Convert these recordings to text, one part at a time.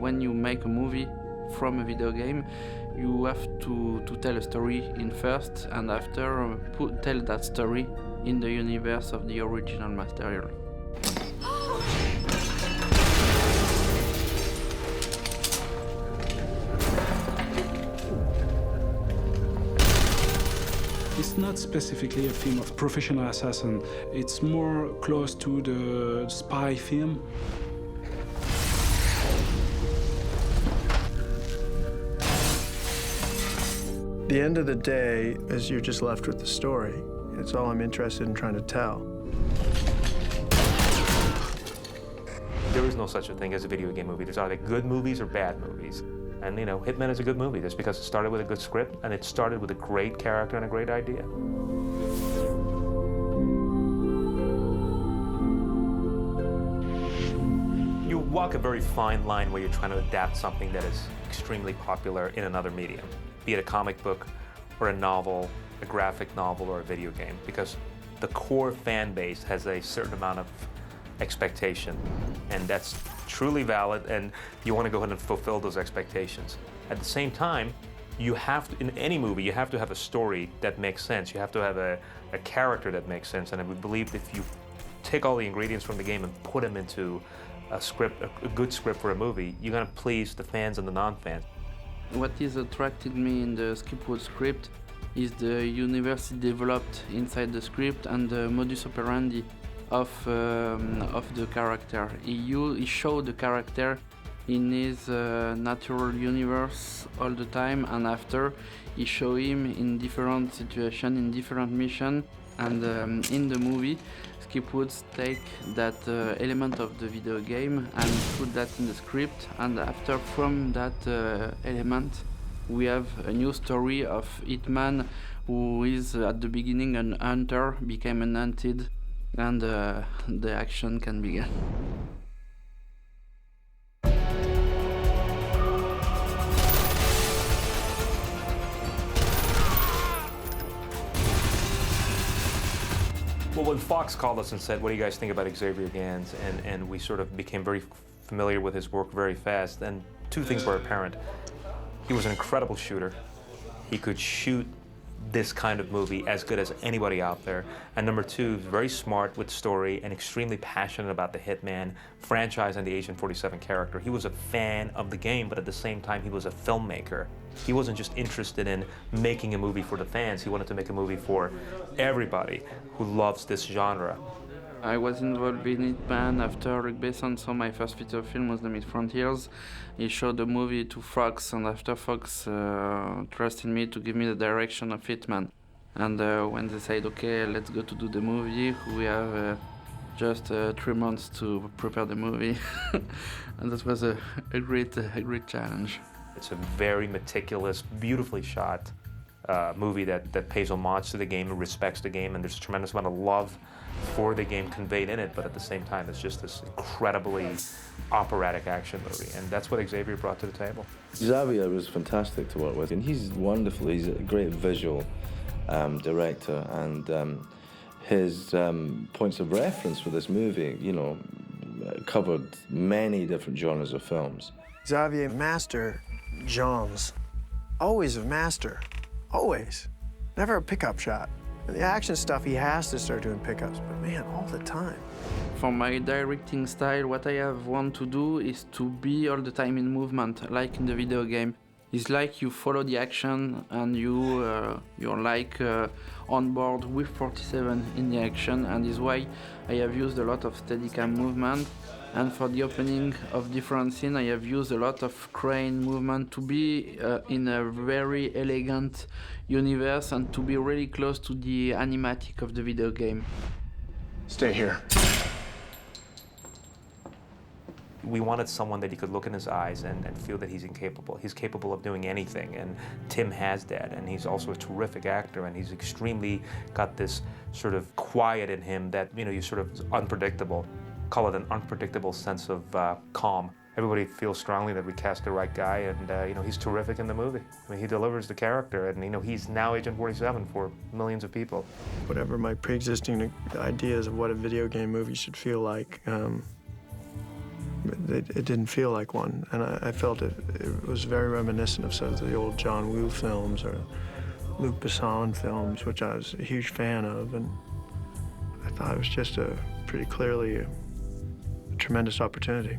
when you make a movie from a video game, you have to tell a story in first, and after tell that story in the universe of the original material. It's not specifically a film of professional assassin. It's more close to the spy film. At the end of the day is you're just left with the story. It's all I'm interested in trying to tell. There is no such a thing as a video game movie. There's either good movies or bad movies. And, you know, Hitman is a good movie just because it started with a good script and it started with a great character and a great idea. You walk a very fine line where you're trying to adapt something that is extremely popular in another medium, be it a comic book or a novel, a graphic novel or a video game, because the core fan base has a certain amount of expectation, and that's truly valid, and you want to go ahead and fulfill those expectations. At the same time, you have to, in any movie, you have to have a story that makes sense. You have to have a character that makes sense, and we believe if you take all the ingredients from the game and put them into a script, a good script for a movie, you're going to please the fans and the non-fans. What is attracted me in the Skipwood script is the universe developed inside the script and the modus operandi of the character. He showed the character in his natural universe all the time, and after he show him in different situations, in different missions, and in the movie, Skipwood take that element of the video game and put that in the script, and after from that element we have a new story of Hitman, who is at the beginning an hunter, became an hunted, and the action can begin. Well, when Fox called us and said, what do you guys think about Xavier Gans? And we sort of became very familiar with his work very fast, and two things were apparent. He was an incredible shooter. He could shoot this kind of movie as good as anybody out there. And number two, very smart with story and extremely passionate about the Hitman franchise and the Agent 47 character. He was a fan of the game, but at the same time, he was a filmmaker. He wasn't just interested in making a movie for the fans. He wanted to make a movie for everybody who loves this genre. I was involved in Hitman after Luc Besson saw my first feature film was The Mid Frontiers. He showed the movie to Fox, and after Fox trusted me to give me the direction of Hitman. And when they said, okay, let's go to do the movie, we have just 3 months to prepare the movie. And that was a great challenge. It's a very meticulous, beautifully shot movie that pays homage to the game and respects the game, and there's a tremendous amount of love for the game conveyed in it, but at the same time, it's just this incredibly operatic action movie, and that's what Xavier brought to the table. Xavier was fantastic to work with, and he's wonderful. He's a great visual director, and his points of reference for this movie, you know, covered many different genres of films. Xavier, master genres. Always a master. Always. Never a pickup shot. The action stuff, he has to start doing pickups, but man, all the time. For my directing style, what I have want to do is to be all the time in movement, like in the video game. It's like you follow the action and you're like on board with 47 in the action, and is why I have used a lot of Steadicam movement. And for the opening of different scenes, I have used a lot of crane movement to be in a very elegant universe and to be really close to the animatic of the video game. Stay here. We wanted someone that you could look in his eyes and feel that he's incapable. He's capable of doing anything, and Tim has that, and he's also a terrific actor, and he's extremely got this sort of quiet in him that, you know, you sort of unpredictable. Call it an unpredictable sense of calm. Everybody feels strongly that we cast the right guy, and you know, he's terrific in the movie. I mean, he delivers the character, and you know, he's now Agent 47 for millions of people. Whatever my pre-existing ideas of what a video game movie should feel like, it didn't feel like one. And I felt it was very reminiscent of some of the old John Woo films or Luc Besson films, which I was a huge fan of. And I thought it was just pretty clearly a tremendous opportunity.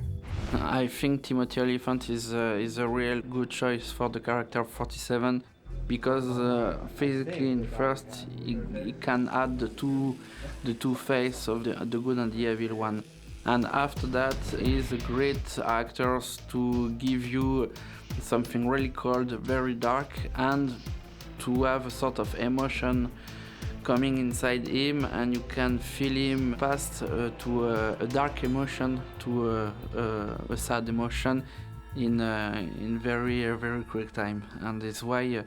I think Timothy Olyphant is a real good choice for the character of 47 because physically in first he can add the two faces of the good and the evil one, and after that he's a great actor to give you something really cold, very dark, and to have a sort of emotion coming inside him, and you can feel him pass to a dark emotion to a sad emotion in very quick time, and it's why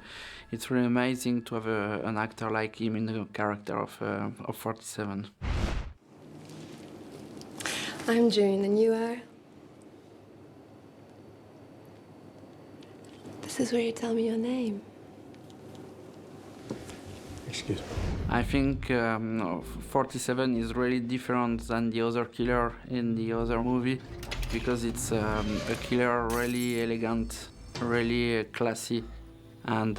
it's really amazing to have an actor like him in the character of 47. I'm June, and you are? This is where you tell me your name. Excuse me. I think 47 is really different than the other killer in the other movie because it's a killer really elegant, really classy, and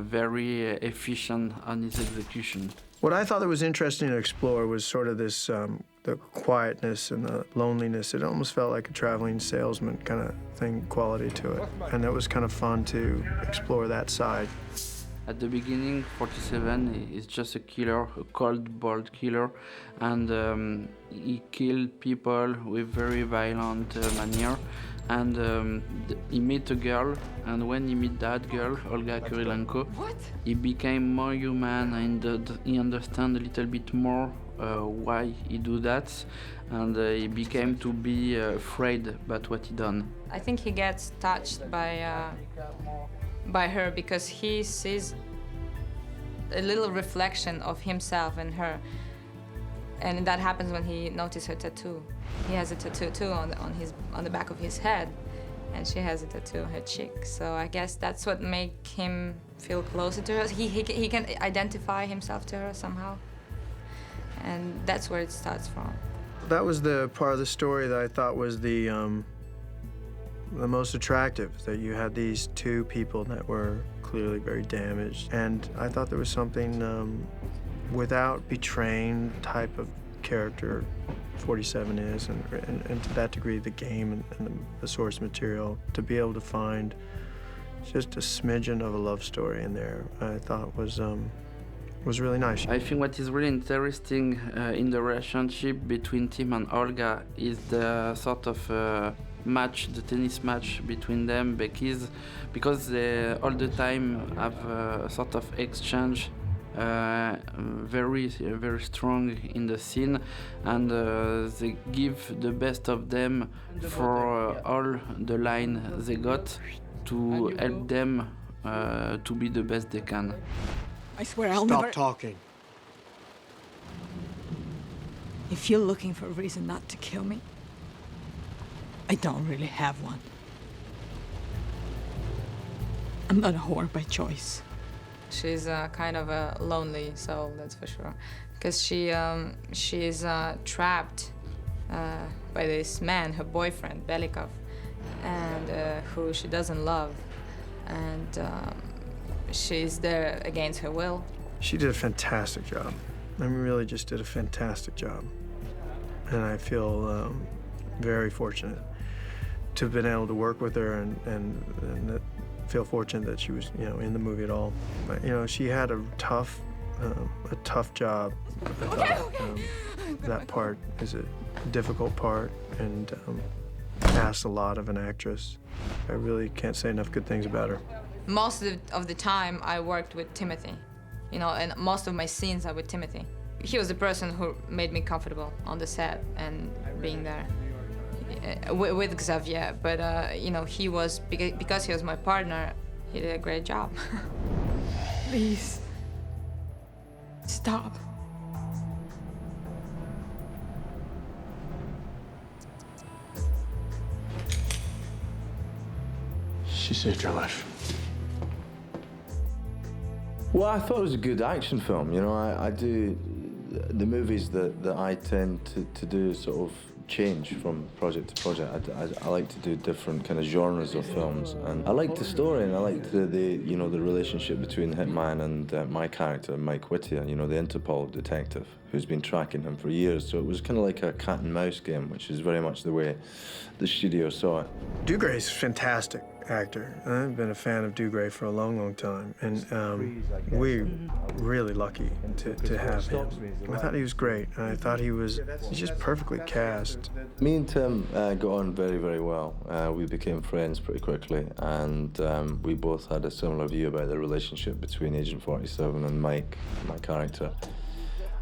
very efficient on his execution. What I thought that was interesting to explore was sort of this, the quietness and the loneliness. It almost felt like a traveling salesman kind of thing, quality to it. And it was kind of fun to explore that side. At the beginning, 47 is just a killer, a cold, bold killer, and he killed people with very violent manner. And he met a girl, and when he met that girl, Olga Kurilenko, he became more human, and he understand a little bit more why he do that, and he became to be afraid about what he done. I think he gets touched by her because he sees a little reflection of himself in her, and that happens when he notices her tattoo. He has a tattoo too on the back of his head, and she has a tattoo on her cheek. So I guess that's what make him feel closer to her. He can identify himself to her somehow, and that's where it starts from. That was the part of the story that I thought was the most attractive, that you had these two people that were clearly very damaged. And I thought there was something without betraying type of character 47 is, and to that degree the game and the source material, to be able to find just a smidgen of a love story in there, I thought was really nice. I think what is really interesting in the relationship between Tim and Olga is the sort of match, the tennis match between them, because they all the time have a sort of exchange very strong in the scene, and they give the best of them for all the line they got to help them to be the best they can. I swear I'll never... Stop talking. If you're looking for a reason not to kill me, I don't really have one. I'm not a whore by choice. She's kind of a lonely soul, that's for sure, because she is trapped by this man, her boyfriend, Belikov, and who she doesn't love, and she's there against her will. She did a fantastic job. I mean, really just did a fantastic job. And I feel very fortunate to have been able to work with her, and feel fortunate that she was, in the movie at all. But, she had a tough job. That part is a difficult part, and asks a lot of an actress. I really can't say enough good things about her. Most of the time I worked with Timothy, and most of my scenes are with Timothy. He was the person who made me comfortable on the set and being there with Xavier, but he was, because he was my partner, he did a great job. Please, stop. She saved your life. Well, I thought it was a good action film. I do the movies that I tend to do sort of change from project to project. I like to do different kind of genres of films, and I liked the story, and I liked the relationship between Hitman and my character, Mike Whittier, the Interpol detective who's been tracking him for years. So it was kind of like a cat and mouse game, which is very much the way the studio saw it. Dougray's a fantastic actor. I've been a fan of Dougray for a long, long time, and we're really lucky to have him. I thought he was great, and I thought he's just perfectly cast. Me and Tim got on very, very well. We became friends pretty quickly, and we both had a similar view about the relationship between Agent 47 and Mike, my character.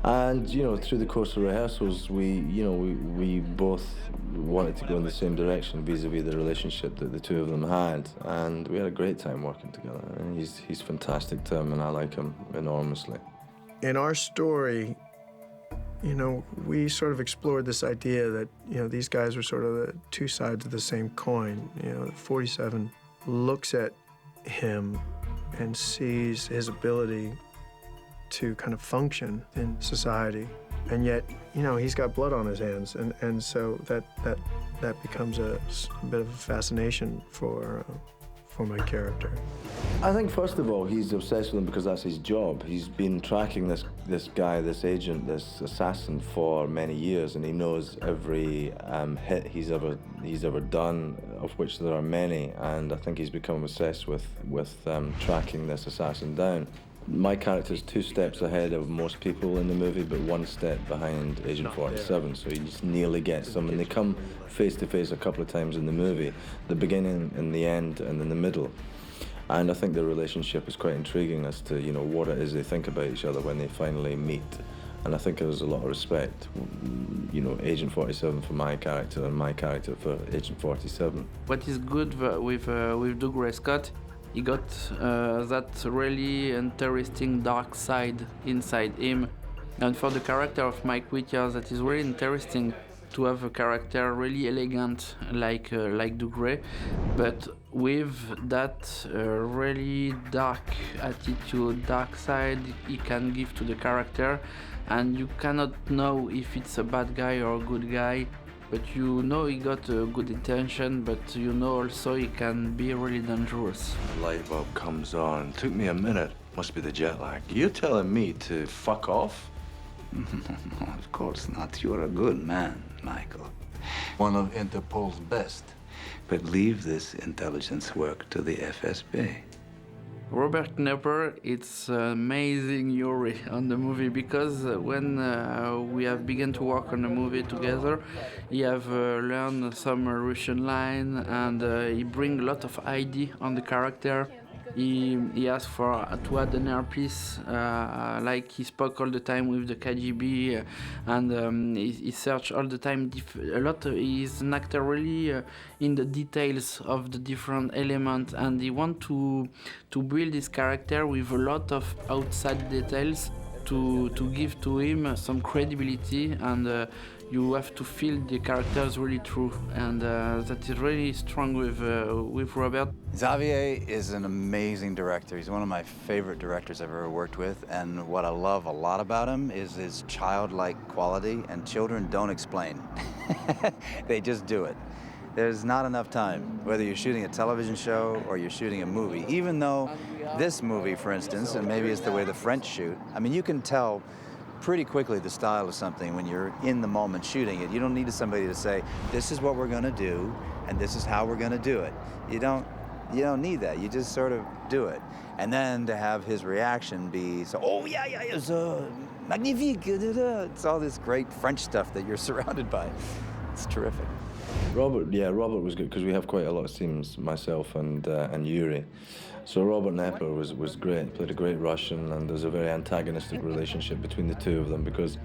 And through the course of rehearsals, we both wanted to go in the same direction vis-a-vis the relationship that the two of them had, and we had a great time working together. And he's fantastic, Tim, and I like him enormously. In our story, we sort of explored this idea that these guys were sort of the two sides of the same coin. 47 looks at him and sees his ability to kind of function in society, and yet he's got blood on his hands, and so that becomes a bit of a fascination for my character. I think first of all he's obsessed with him because that's his job. He's been tracking this guy, this agent, this assassin for many years, and he knows every hit he's ever done, of which there are many, and I think he's become obsessed with tracking this assassin down. My character's 2 steps ahead of most people in the movie, but 1 step behind Agent 47, so he just nearly gets them. And they come face to face a couple of times in the movie, the beginning and the end and in the middle. And I think the relationship is quite intriguing as to, what it is they think about each other when they finally meet. And I think there's a lot of respect, Agent 47 for my character and my character for Agent 47. What is good with Dougray Scott, he got that really interesting dark side inside him. And for the character of Mike Whittier, that is really interesting to have a character really elegant like Dougray, but with that really dark attitude, dark side he can give to the character, and you cannot know if it's a bad guy or a good guy. But he got a good intention, but also he can be really dangerous. Light bulb comes on. Took me a minute. Must be the jet lag. You're telling me to fuck off? Of course not. You're a good man, Michael. One of Interpol's best. But leave this intelligence work to the FSB. Robert Knepper, it's amazing Yuri on the movie, because when we have begun to work on the movie together, he have learned some Russian line, and he bring a lot of ID on the character. He asked to add an earpiece, like he spoke all the time with the KGB, and he searched all the time a lot. He's an actor really in the details of the different elements, and he want to build his character with a lot of outside details to give to him some credibility, and you have to feel the characters really true, and that is really strong with Robert. Xavier is an amazing director. He's one of my favorite directors I've ever worked with, and what I love a lot about him is his childlike quality, and children don't explain. They just do it. There's not enough time, whether you're shooting a television show or you're shooting a movie, even though this movie, for instance, and maybe it's the way the French shoot, I mean, you can tell pretty quickly the style of something when you're in the moment shooting it. You don't need somebody to say, this is what we're gonna do, and this is how we're gonna do it. You don't need that. You just sort of do it. And then to have his reaction be, so, oh yeah, it's magnifique, it's all this great French stuff that you're surrounded by. It's terrific. Robert was good because we have quite a lot of scenes, myself and Yuri. So Robert Knepper was great, played a great Russian, and there's a very antagonistic relationship between the two of them because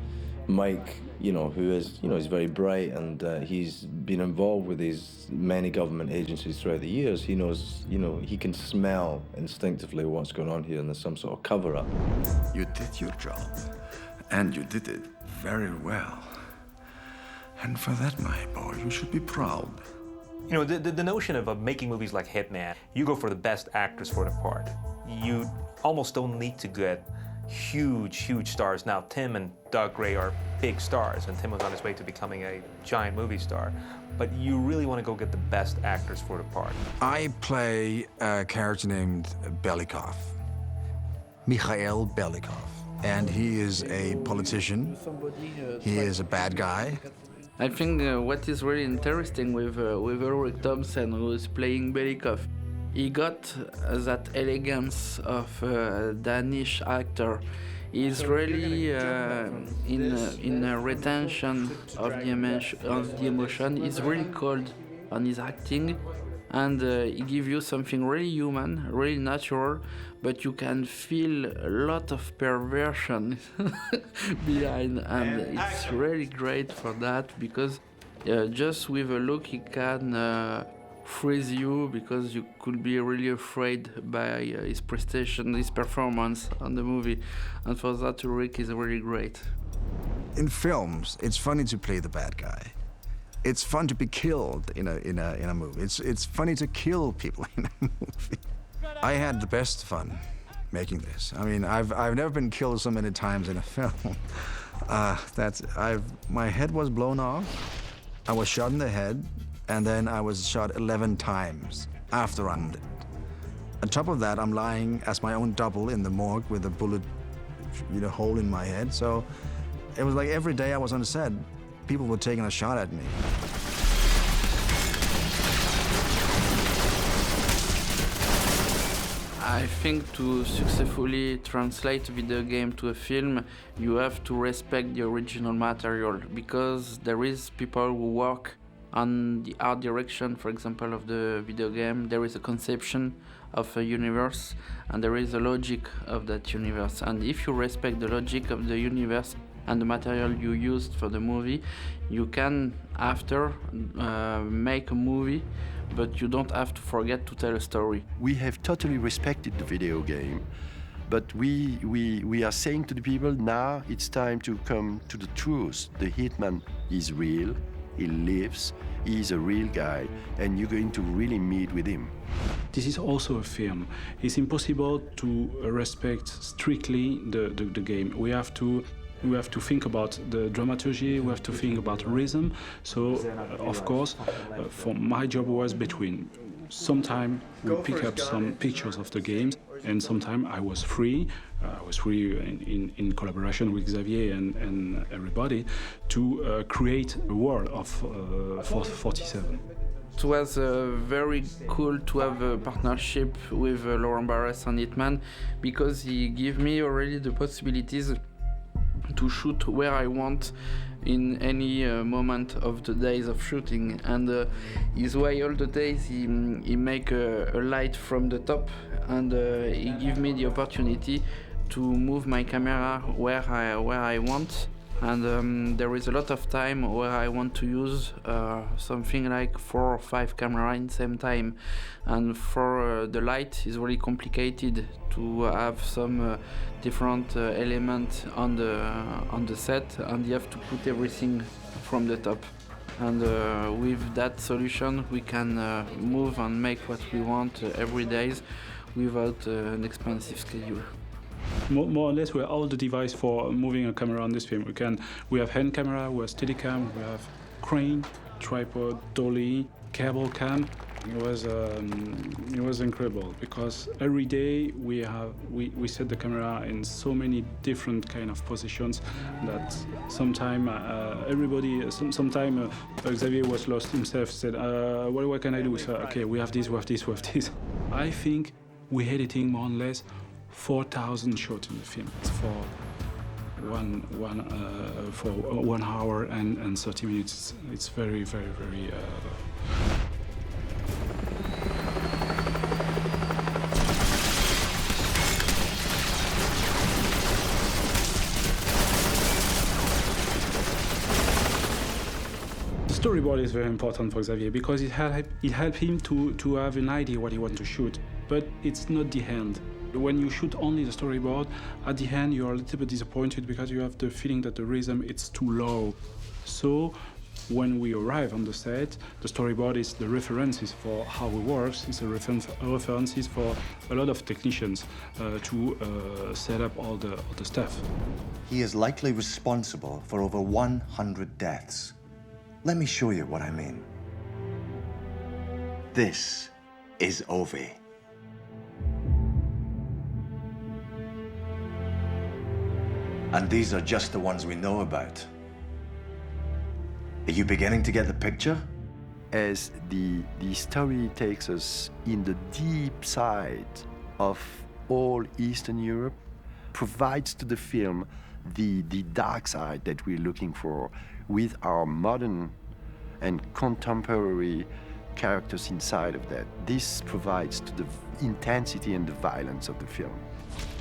Mike, who is, he's very bright, and he's been involved with these many government agencies throughout the years. He knows, he can smell instinctively what's going on here, and there's some sort of cover-up. You did your job, and you did it very well. And for that, my boy, you should be proud. The notion of making movies like Hitman, you go for the best actors for the part. You almost don't need to get huge stars. Now, Tim and Doug Gray are big stars, and Tim was on his way to becoming a giant movie star. But you really want to go get the best actors for the part. I play a character named Belikov, Mikhail Belikov, and he is a politician. He is a bad guy. I think what is really interesting with Ulrich Thomsen, who is playing Belikov, he got that elegance of a Danish actor. He's really in a retention of the emotion. He's really cold on his acting, and he gives you something really human, really natural, but you can feel a lot of perversion behind, and it's really great for that, because just with a look he can freeze you, because you could be really afraid by his prestation, his performance on the movie, and for that Ulrich is really great. In films, it's funny to play the bad guy. It's fun to be killed in a movie. It's funny to kill people in a movie. I had the best fun making this. I mean, I've never been killed so many times in a film. My head was blown off. I was shot in the head, and then I was shot 11 times after I did. On top of that, I'm lying as my own double in the morgue with a bullet, hole in my head. So it was like every day I was on the set, people were taking a shot at me. I think to successfully translate a video game to a film, you have to respect the original material, because there is people who work on the art direction, for example, of the video game. There is a conception of a universe, and there is a logic of that universe. And if you respect the logic of the universe and the material you used for the movie, you can, after, make a movie, but you don't have to forget to tell a story. We have totally respected the video game, but we are saying to the people, now it's time to come to the truth. The Hitman is real. He lives, he's a real guy, and you're going to really meet with him. This is also a film. It's impossible to respect strictly the game. We have to think about the dramaturgy, we have to think about rhythm. So, of course, for my job was between. Sometime we pick up some pictures of the games, and sometime I was free. In collaboration with Xavier and everybody to create a world of 47. It was very cool to have a partnership with Laurent Barres on Hitman, because he gave me already the possibilities to shoot where I want in any moment of the days of shooting, and his way all the days he make a light from the top, and he give me the opportunity to move my camera where I want, and there is a lot of time where I want to use something like 4 or 5 cameras in the same time, and for the light is really complicated to have some different elements on the set, and you have to put everything from the top. And with that solution we can move and make what we want every day without an expensive schedule. More or less, we have all the device for moving a camera on this film. We have hand camera, we have Steadicam, we have crane, tripod, dolly, cable cam. It was incredible, because every day we set the camera in so many different kind of positions that sometime Xavier was lost himself. Said, "What can I do?" So, okay, we have this. I think we're editing more or less 4,000 shots in the film. It's for one hour and 30 minutes. It's very. The storyboard is very important for Xavier, because it helped him to have an idea what he wants to shoot, but it's not the end. When you shoot only the storyboard, at the end you're a little bit disappointed, because you have the feeling that the rhythm it's too low. So When we arrive on the set, the storyboard is the references for how it works. It's a references for a lot of technicians to set up all the stuff. He is likely responsible for over 100 deaths. Let me show you what I mean. This is Ovi. And these are just the ones we know about. Are you beginning to get the picture? As the story takes us in the deep side of all Eastern Europe, provides to the film the dark side that we're looking for with our modern and contemporary characters inside of that. This provides to the intensity and the violence of the film.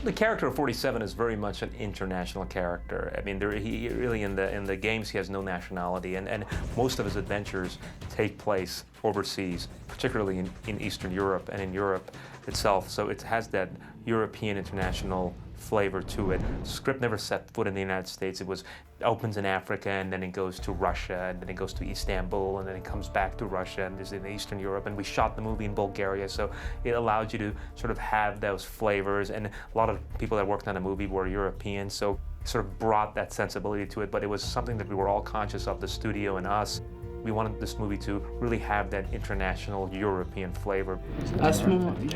The character of 47 is very much an international character. I mean, he really in the games he has no nationality, and most of his adventures take place overseas, particularly in Eastern Europe and in Europe itself. So it has that European international flavor to it. The script never set foot in the United States. It opens in Africa, and then it goes to Russia, and then it goes to Istanbul, and then it comes back to Russia, and is in Eastern Europe. And we shot the movie in Bulgaria, so it allowed you to sort of have those flavors. And a lot of people that worked on the movie were European, so it sort of brought that sensibility to it. But it was something that we were all conscious of, the studio and us. We wanted this movie to really have that international European flavor.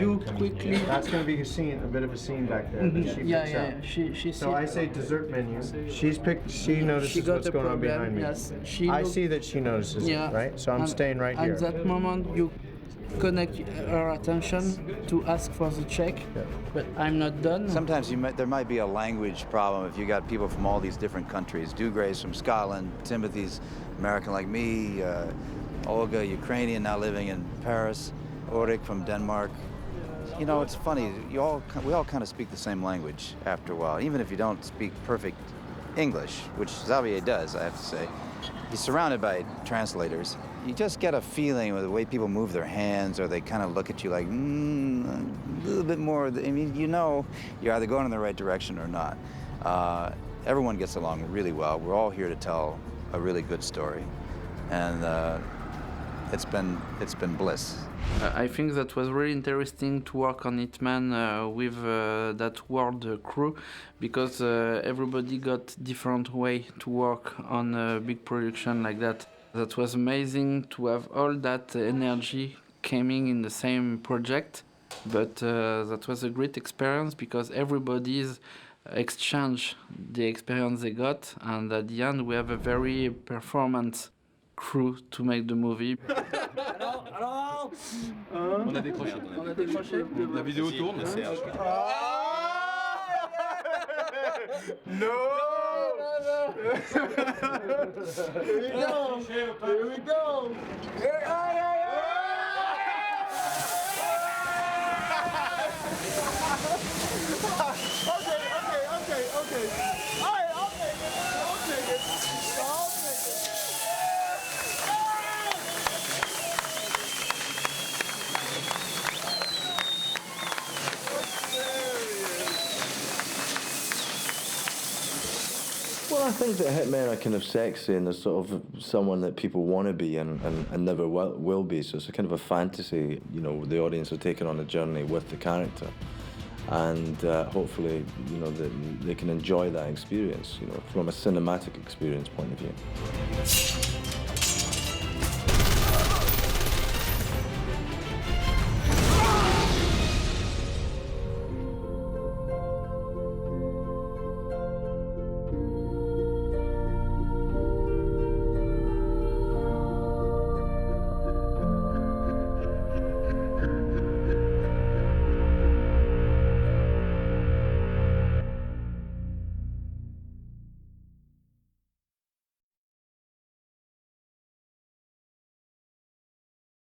You quickly. That's going to be a scene, a bit of a scene back there. That she picks up. She so I say dessert menu. She's picked. She notices what's going on behind me. Yes, I see that she notices it, right? So I'm staying right here. At that moment, you connect her attention to ask for the check, but I'm not done. Sometimes there might be a language problem if you got people from all these different countries. Dugray's from Scotland, Timothy's American like me, Olga, Ukrainian, now living in Paris, Ulrich from Denmark. You know, it's funny, we all kind of speak the same language after a while, even if you don't speak perfect English, which Xavier does, I have to say. He's surrounded by translators. You just get a feeling with the way people move their hands, or they kind of look at you like, a little bit more. I mean, you know you're either going in the right direction or not. Everyone gets along really well. We're all here to tell a really good story, and it's been bliss. I think that was really interesting to work on Hitman with that world crew, because everybody got different way to work on a big production like that. That was amazing to have all that energy coming in the same project, but that was a great experience because everybody's exchange the experience they got, and at the end we have a very performance crew to make the movie. On a décroché. On a décroché. La vidéo tourne, Serge. No! Here we go! Here we go! Okay. All right, I'll take it. Well, I think that hitmen are kind of sexy and they're sort of someone that people want to be and never will be. So it's a kind of a fantasy, you know, the audience are taking on a journey with the character. And hopefully, you know, they can enjoy that experience, you know, from a cinematic experience point of view.